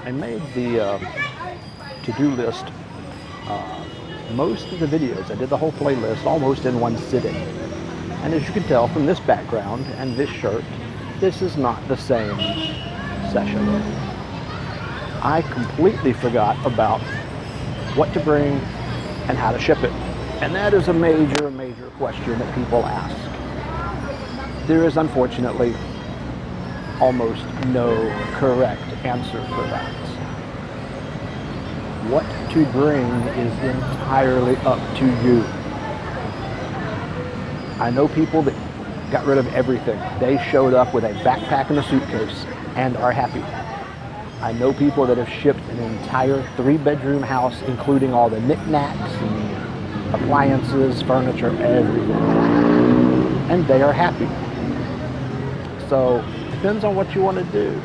I made the to-do list, most of the videos. I did the whole playlist almost in one sitting. And as you can tell from this background and this shirt, this is not the same session. I completely forgot about what to bring and how to ship it. And that is a major, major question that people ask. There is unfortunately almost no correct answer for that. What to bring is entirely up to you. I know people that got rid of everything. They showed up with a backpack and a suitcase and are happy. I know people that have shipped an entire 3-bedroom house, including all the knickknacks and appliances, furniture, everything. And they are happy. So it depends on what you want to do.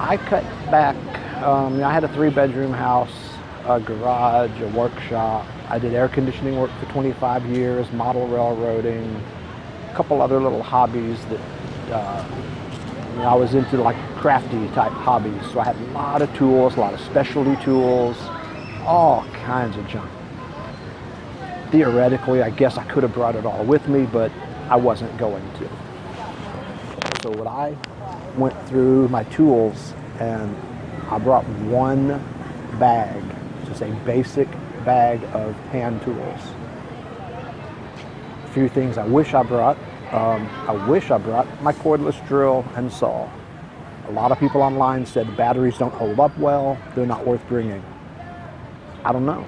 I cut back. I had a 3-bedroom house, a garage, a workshop. I did air conditioning work for 25 years, model railroading, a couple other little hobbies that I was into, like crafty type hobbies. So I had a lot of tools, a lot of specialty tools, all kinds of junk. Theoretically, I guess I could have brought it all with me, but I wasn't going to. So what I went through my tools and I brought one bag, just a basic bag of hand tools. A few things I wish I brought. I wish I brought my cordless drill and saw. A lot of people online said the batteries don't hold up well, they're not worth bringing. I don't know.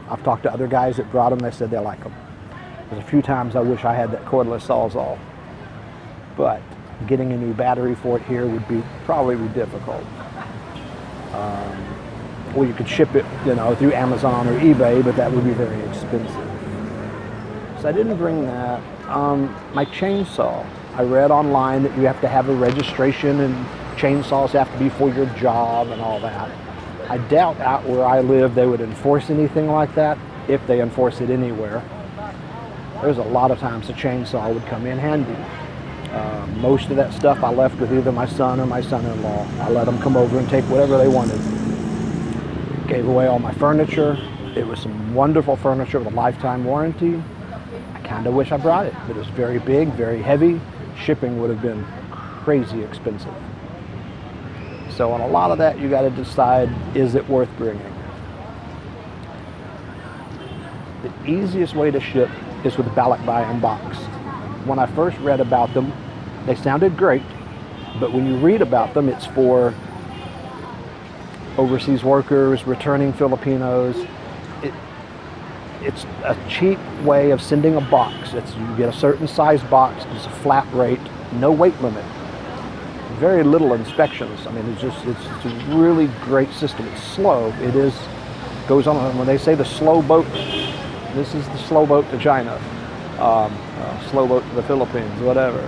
I've talked to other guys that brought them, they said they like them. There's a few times I wish I had that cordless Sawzall, but getting a new battery for it here would probably be difficult. Or you could ship it, through Amazon or eBay, but that would be very expensive. So I didn't bring that. My chainsaw. I read online that you have to have a registration and chainsaws have to be for your job and all that. I doubt out where I live they would enforce anything like that, if they enforce it anywhere. There's a lot of times a chainsaw would come in handy. Most of that stuff I left with either my son or my son-in-law. I let them come over and take whatever they wanted. Gave away all my furniture. It was some wonderful furniture with a lifetime warranty. I kind of wish I brought it, but it was very big, very heavy. Shipping would have been crazy expensive. So on a lot of that, you got to decide, is it worth bringing? The easiest way to ship is with a Balikbayan box. When I first read about them, they sounded great, but when you read about them, it's for overseas workers, returning Filipinos. It's a cheap way of sending a box. You get a certain size box, it's a flat rate, no weight limit. Very little inspections. I mean, it's a really great system. It's slow. Goes on, when they say the slow boat, this is the slow boat to China, slow boat to the Philippines, whatever.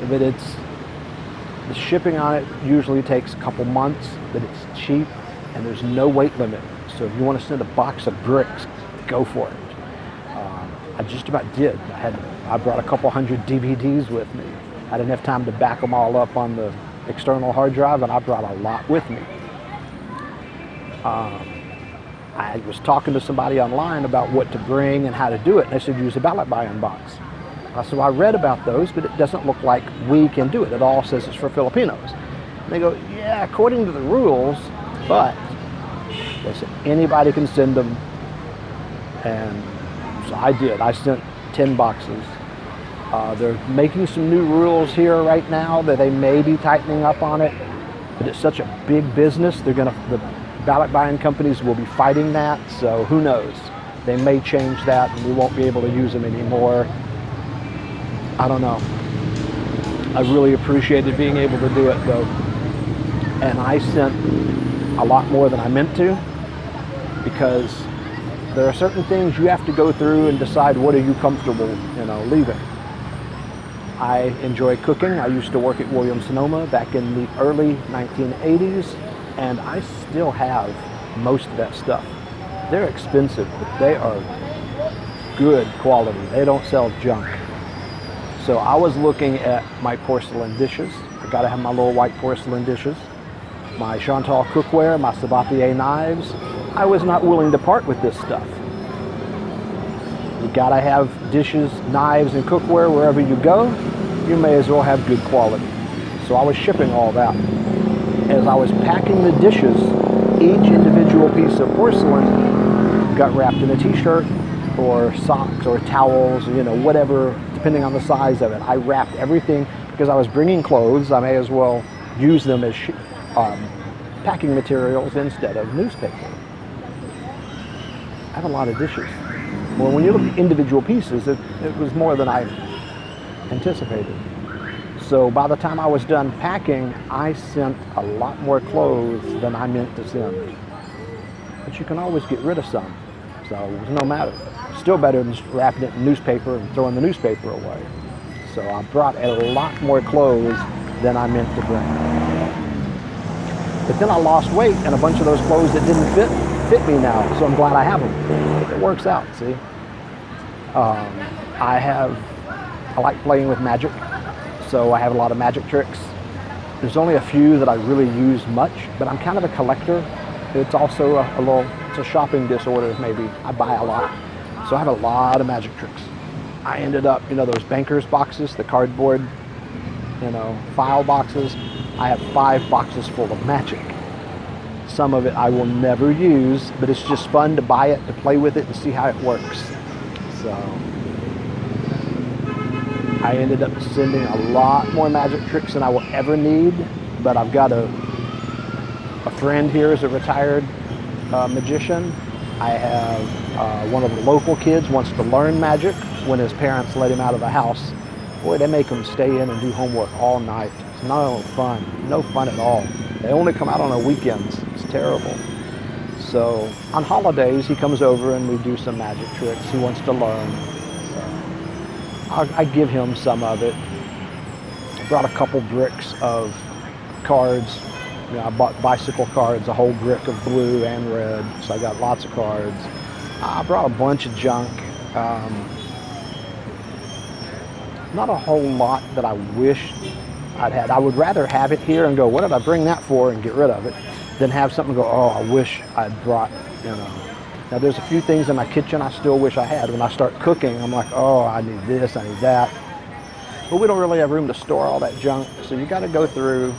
But the shipping on it usually takes a couple months, but it's cheap and there's no weight limit. So if you want to send a box of bricks, go for it. I just about did. I brought a couple hundred DVDs with me. I didn't have time to back them all up on the external hard drive, and I brought a lot with me. I was talking to somebody online about what to bring and how to do it, and they said use a Balikbayan box. So I read about those, but it doesn't look like we can do it. It all says it's for Filipinos. And they go, yeah, according to the rules, but they said anybody can send them. And so I did. I sent 10 boxes. They're making some new rules here right now that they may be tightening up on it, but it's such a big business. The Balikbayan companies will be fighting that, so who knows? They may change that and we won't be able to use them anymore. I don't know. I really appreciated being able to do it though. And I sent a lot more than I meant to, because there are certain things you have to go through and decide what are you comfortable, leaving. I enjoy cooking. I used to work at Williams-Sonoma back in the early 1980s, and I still have most of that stuff. They're expensive, but they are good quality. They don't sell junk. So I was looking at my porcelain dishes. I gotta have my little white porcelain dishes. my Chantal cookware, my Sabatier knives. I was not willing to part with this stuff. You gotta have dishes, knives, and cookware wherever you go. You may as well have good quality. So I was shipping all that. As I was packing the dishes, each individual piece of porcelain got wrapped in a t-shirt or socks or towels, you know, whatever, depending on the size of it. I wrapped everything because I was bringing clothes. I may as well use them as packing materials instead of newspaper. I have a lot of dishes. Well, when you look at individual pieces, it was more than I anticipated. So by the time I was done packing, I sent a lot more clothes than I meant to send. But you can always get rid of some, so it was no matter. Still better than just wrapping it in newspaper and throwing the newspaper away. So I brought a lot more clothes than I meant to bring. But then I lost weight, and a bunch of those clothes that didn't fit me now, so I'm glad I have them. It works out, see? I like playing with magic, so I have a lot of magic tricks. There's only a few that I really use much, but I'm kind of a collector. It's also it's a shopping disorder maybe. I buy a lot, so I have a lot of magic tricks. I ended up, you know, those banker's boxes, the cardboard, you know, file boxes. I have 5 boxes full of magic. Some of it I will never use, but it's just fun to buy it, to play with it, and see how it works. So I ended up sending a lot more magic tricks than I will ever need, but I've got a friend here is a retired magician. I have one of the local kids wants to learn magic when his parents let him out of the house. Boy, they make him stay in and do homework all night. It's no fun at all. They only come out on the weekends. It's terrible. So on holidays, he comes over and we do some magic tricks. He wants to learn. So I give him some of it. I brought a couple bricks of cards. You know, I bought bicycle cards, a whole brick of blue and red. So I got lots of cards. I brought a bunch of junk. Not a whole lot that I wish I'd had. I would rather have it here and go, what did I bring that for, and get rid of it, than have something go, oh, I wish I'd brought, you know. Now there's a few things in my kitchen I still wish I had. When I start cooking, I'm like, oh, I need this, I need that. But we don't really have room to store all that junk, so you got to go through.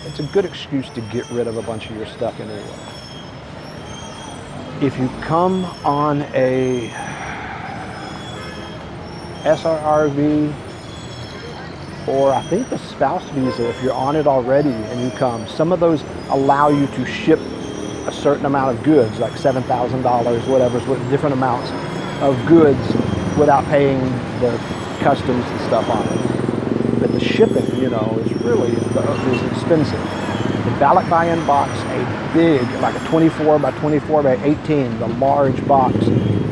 It's a good excuse to get rid of a bunch of your stuff anyway. If you come on a SRRV, or I think the spouse visa, if you're on it already and you come, some of those allow you to ship a certain amount of goods, like $7,000, whatever, different amounts of goods without paying the customs and stuff on it. But the shipping, you know, is really is expensive. The Balikbayan box, a big, like a 24 by 24 by 18, the large box,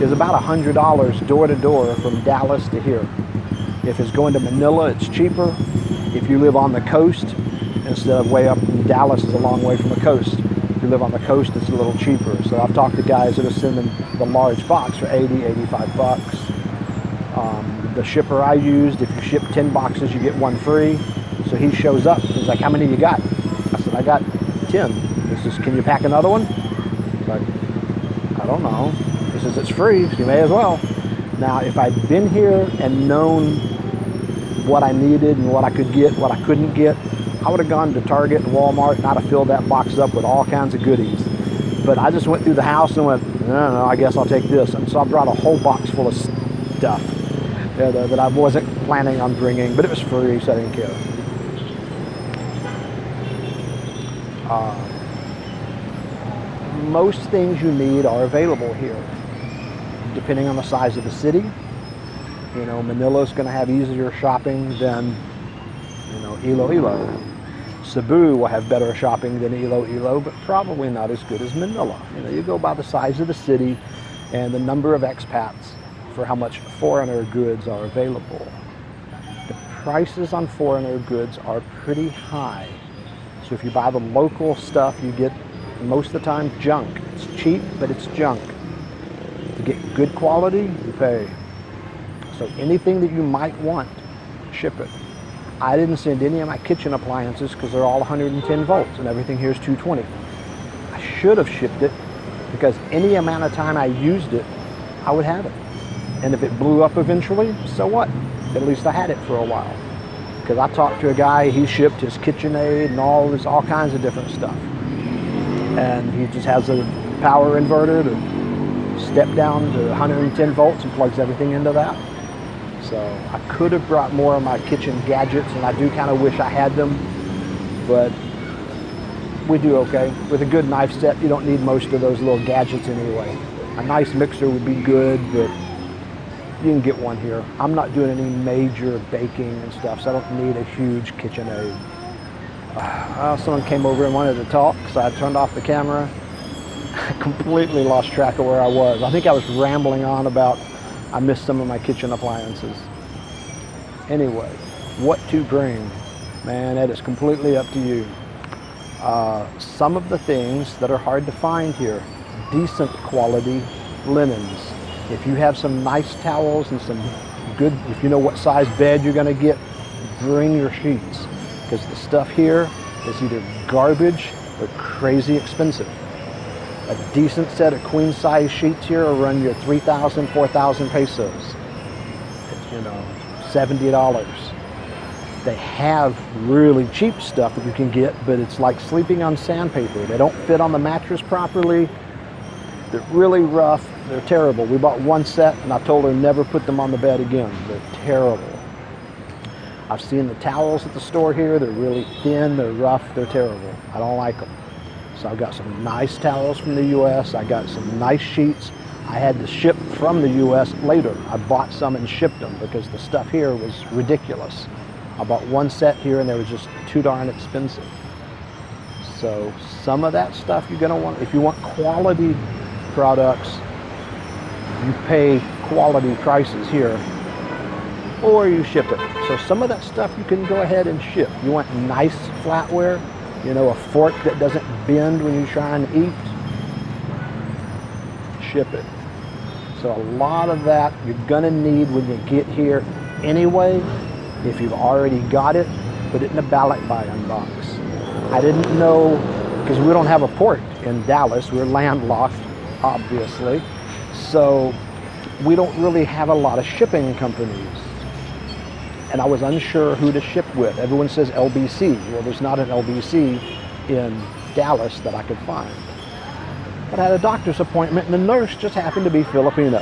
is about $100 door to door from Dallas to here. If it's going to Manila, it's cheaper. If you live on the coast, instead of way up in Dallas is a long way from the coast. If you live on the coast, it's a little cheaper. So I've talked to guys that are sending the large box for 80, 85 bucks. The shipper I used, if you ship 10 boxes, you get one free. So he shows up, he's like, how many you got? I said, I got 10. He says, can you pack another one? I'm like, I don't know. He says, it's free, so you may as well. Now, if I'd been here and known what I needed and what I could get, what I couldn't get, I would have gone to Target and Walmart and I'd have filled that box up with all kinds of goodies. But I just went through the house and went, no, I guess I'll take this. And so I brought a whole box full of stuff that I wasn't planning on bringing, but it was free, so I didn't care. Most things you need are available here, depending on the size of the city. You know, Manila's going to have easier shopping than, you know, Iloilo. Cebu will have better shopping than Iloilo, but probably not as good as Manila. You know, you go by the size of the city and the number of expats for how much foreigner goods are available. The prices on foreigner goods are pretty high. So if you buy the local stuff, you get most of the time junk. It's cheap, but it's junk. To get good quality, you pay. So anything that you might want, ship it. I didn't send any of my kitchen appliances because they're all 110 volts and everything here is 220. I should have shipped it because any amount of time I used it, I would have it. And if it blew up eventually, so what? At least I had it for a while. Because I talked to a guy, he shipped his KitchenAid and all kinds of different stuff. And he just has a power inverter to step down to 110 volts and plugs everything into that. So I could have brought more of my kitchen gadgets, and I do kind of wish I had them, but we do okay. With a good knife set, you don't need most of those little gadgets anyway. A nice mixer would be good, but you can get one here. I'm not doing any major baking and stuff, so I don't need a huge KitchenAid. Someone came over and wanted to talk, so I turned off the camera. I completely lost track of where I was. I think I was rambling on about I missed some of my kitchen appliances. Anyway, what to bring? Man, that is completely up to you. Some of the things that are hard to find here, decent quality linens. If you have some nice towels and some good, if you know what size bed you're gonna get, bring your sheets. Because the stuff here is either garbage or crazy expensive. A decent set of queen size sheets here will run you 3,000, 4,000 pesos. It's, you know, $70. They have really cheap stuff that you can get, but it's like sleeping on sandpaper. They don't fit on the mattress properly. They're really rough. They're terrible. We bought one set and I told her never put them on the bed again. They're terrible. I've seen the towels at the store here. They're really thin, they're rough, they're terrible. I don't like them. So I got some nice towels from the US. I got some nice sheets. I had to ship from the US later. I bought some and shipped them because the stuff here was ridiculous. I bought one set here and they were just too darn expensive. So some of that stuff you're gonna want, if you want quality products, you pay quality prices here, or you ship it. So some of that stuff you can go ahead and ship. You want nice flatware, you know, a fork that doesn't bend when you're trying to eat, ship it. So a lot of that you're gonna need when you get here anyway. If you've already got it, put it in a Balikbayan box. I didn't know, because we don't have a port in Dallas, we're landlocked, obviously. So we don't really have a lot of shipping companies. And I was unsure who to ship with. Everyone says LBC. Well, there's not an LBC in Dallas that I could find. But I had a doctor's appointment and the nurse just happened to be Filipino.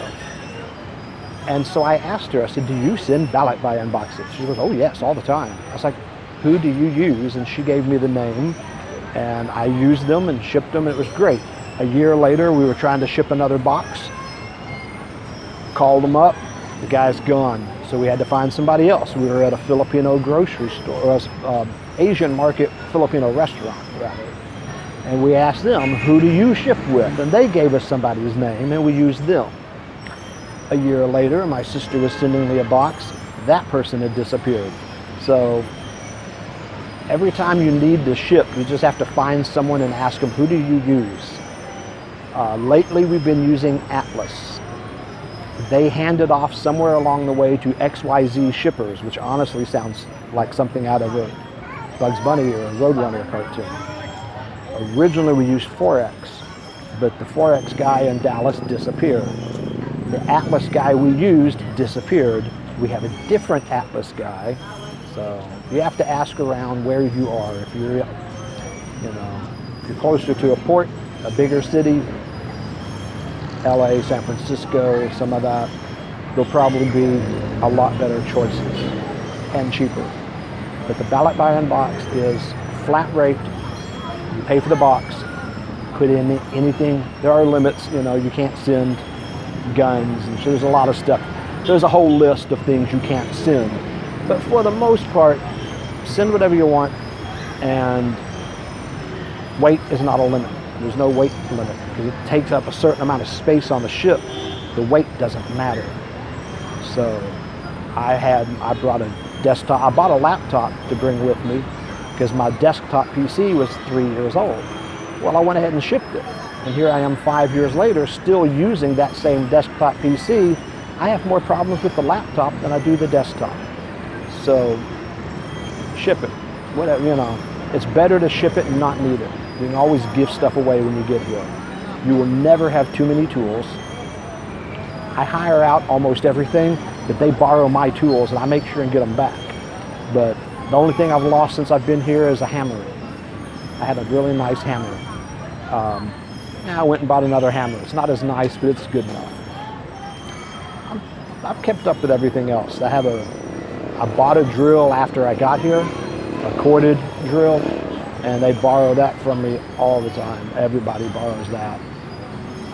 And so I asked her, I said, do you send Balikbayan boxes? She goes, oh yes, all the time. I was like, who do you use? And she gave me the name and I used them and shipped them. It was great. A year later, we were trying to ship another box. Called them up, the guy's gone. So we had to find somebody else. We were at a Filipino grocery store, or Asian market Filipino restaurant, rather. And we asked them, who do you ship with? And they gave us somebody's name and we used them. A year later, my sister was sending me a box. That person had disappeared. So every time you need to ship, you just have to find someone and ask them, who do you use? Lately, we've been using Atlas. They handed off somewhere along the way to XYZ shippers, which honestly sounds like something out of a Bugs Bunny or a Roadrunner cartoon. Originally we used Forex, but the Forex guy in Dallas disappeared. The Atlas guy we used disappeared. We have a different Atlas guy, so you have to ask around where you are. If you're, you know, if you're closer to a port, a bigger city, LA, San Francisco, some of that, there'll probably be a lot better choices and cheaper. But the Balikbayan box is flat rate. You pay for the box, put in anything. There are limits, you know, you can't send guns, and so there's a lot of stuff. There's a whole list of things you can't send. But for the most part, send whatever you want, and weight is not a limit. There's no weight limit because it takes up a certain amount of space on the ship. The weight doesn't matter. So I brought a desktop. I bought a laptop to bring with me because my desktop PC was 3 years old. Well, I went ahead and shipped it. And here I am 5 years later still using that same desktop PC. I have more problems with the laptop than I do the desktop. So ship it. Whatever, you know. It's better to ship it and not need it. You can always give stuff away when you get here. You will never have too many tools. I hire out almost everything, but they borrow my tools and I make sure and get them back. But the only thing I've lost since I've been here is a hammer. I had a really nice hammer. I went and bought another hammer. It's not as nice, but it's good enough. I've kept up with everything else. I bought a drill after I got here, a corded drill, and they borrow that from me all the time. Everybody borrows that.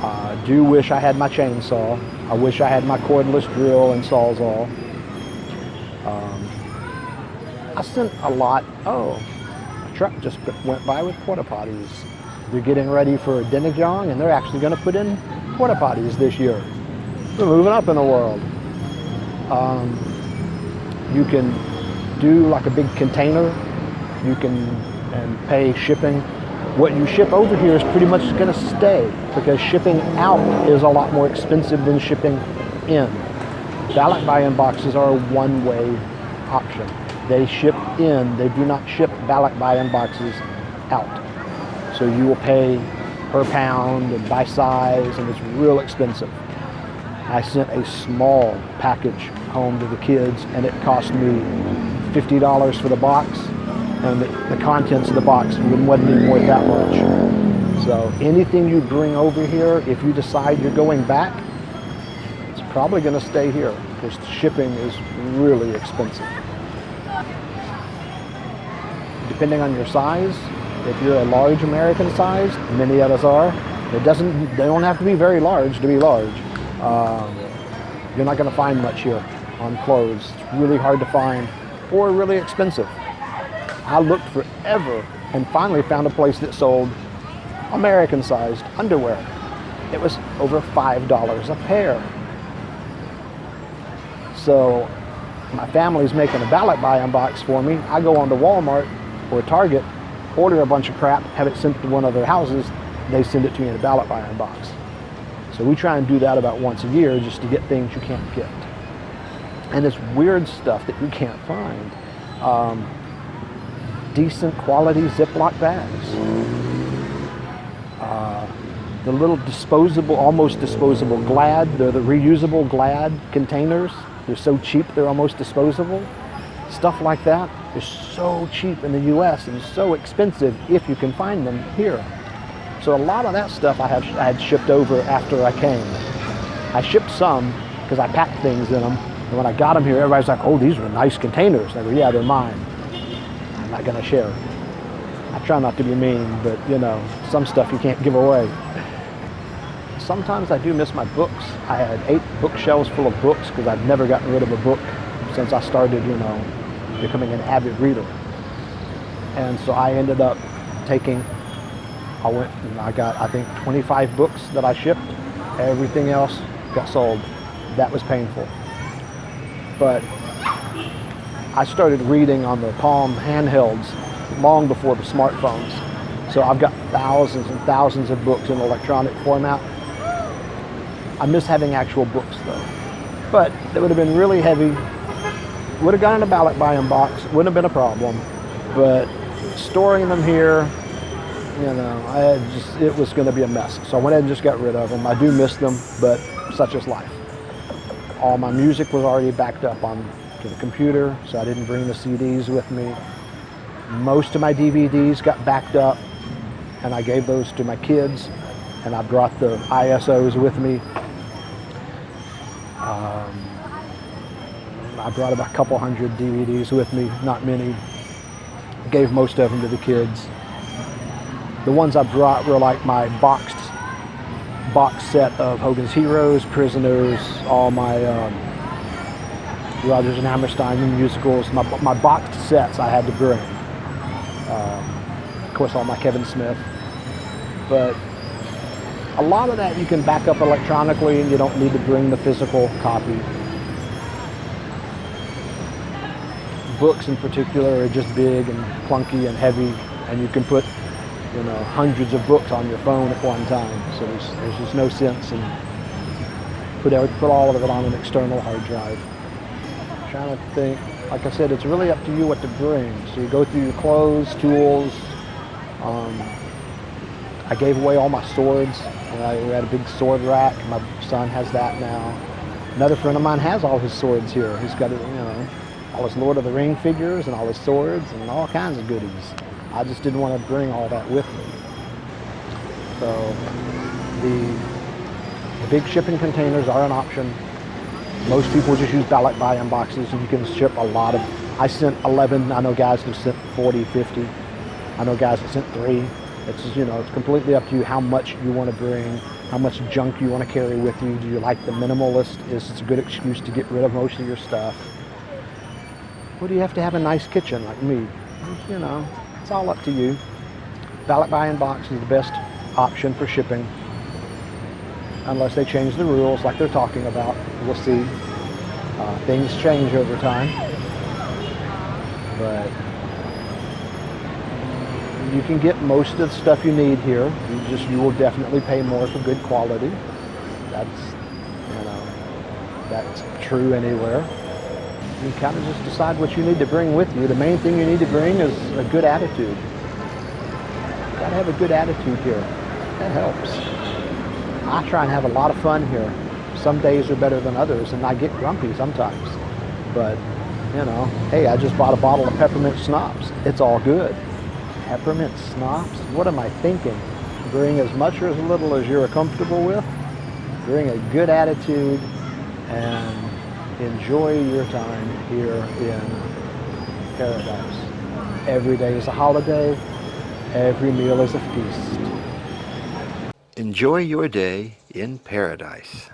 I do wish I had my chainsaw. I wish I had my cordless drill and sawzall. I sent a lot. Oh, a truck just went by with porta potties. They're getting ready for Denijong, and they're actually going to put in porta potties this year. We're moving up in the world. You can do like a big container. You can and pay shipping. What you ship over here is pretty much going to stay because shipping out is a lot more expensive than shipping in. Balikbayan boxes are a one-way option. They ship in. They do not ship Balikbayan boxes out. So you will pay per pound and by size, and it's real expensive. I sent a small package home to the kids, and it cost me $50 for the box, and the contents of the box wasn't even worth that much. So anything you bring over here, if you decide you're going back, it's probably going to stay here because shipping is really expensive. Depending on your size, if you're a large American size, many of us are, they don't have to be very large to be large. You're not going to find much here on clothes. It's really hard to find or really expensive. I looked forever and finally found a place that sold American-sized underwear. It was over $5 a pair. So my family's making a Balikbayan box for me. I go onto Walmart or Target, order a bunch of crap, have it sent to one of their houses. They send it to me in a Balikbayan box. So we try and do that about once a year just to get things you can't get. And it's weird stuff that you can't find. Decent quality Ziploc bags. The little disposable, almost disposable Glad, they're the reusable Glad containers. They're so cheap, they're almost disposable. Stuff like that is so cheap in the US and so expensive if you can find them here. So a lot of that stuff I had shipped over after I came. I shipped some because I packed things in them. And when I got them here, everybody's like, oh, these are nice containers. I go, yeah, they're mine. I'm not going to share. I try not to be mean, but you know, some stuff you can't give away. Sometimes I do miss my books. I had 8 bookshelves full of books because I've never gotten rid of a book since I started, you know, becoming an avid reader. And so I ended up I went and I got, I think, 25 books that I shipped. Everything else got sold. That was painful. But I started reading on the Palm handhelds long before the smartphones. So I've got thousands and thousands of books in electronic format. I miss having actual books though. But it would have been really heavy. Would have gone in a Balikbayan box, wouldn't have been a problem. But storing them here, you know, it was going to be a mess. So I went ahead and just got rid of them. I do miss them, but such is life. All my music was already backed up to the computer, so I didn't bring the CDs with me. Most of my DVDs got backed up, and I gave those to my kids, and I brought the ISOs with me. I brought about a couple hundred DVDs with me, not many. Gave most of them to the kids. The ones I brought were like my box set of Hogan's Heroes, Prisoners, all my Rodgers and Hammerstein musicals, my boxed sets I had to bring. Of course, all my Kevin Smith. But a lot of that you can back up electronically and you don't need to bring the physical copy. Books in particular are just big and clunky and heavy, and you can put, you know, hundreds of books on your phone at one time. So there's just no sense in put all of it on an external hard drive. I'm trying to think. like I said, it's really up to you what to bring. So you go through your clothes, tools. I gave away all my swords. We had a big sword rack. My son has that now. Another friend of mine has all his swords here. He's got, all his Lord of the Ring figures and all his swords and all kinds of goodies. I just didn't want to bring all that with me. So the big shipping containers are an option. Most people just use Balikbayan boxes, and you can ship a lot of. I sent 11. I know guys who sent 40, 50. I know guys that sent 3. It's just, it's completely up to you how much you want to bring, how much junk you want to carry with you. Do you like the minimalist? It's a good excuse to get rid of most of your stuff. Or do you have to have a nice kitchen like me? It's all up to you. Balikbayan box is the best option for shipping, unless they change the rules like they're talking about. We'll see. Things change over time, but you can get most of the stuff you need here. You will definitely pay more for good quality. That's true anywhere. You kind of just decide what you need to bring with you. The main thing you need to bring is a good attitude. You gotta have a good attitude here. That helps. I try and have a lot of fun here. Some days are better than others, and I get grumpy sometimes. But, hey, I just bought a bottle of peppermint schnapps. It's all good. Peppermint schnapps? What am I thinking? Bring as much or as little as you're comfortable with. Bring a good attitude and enjoy your time here in paradise. Every day is a holiday. Every meal is a feast. Enjoy your day in paradise.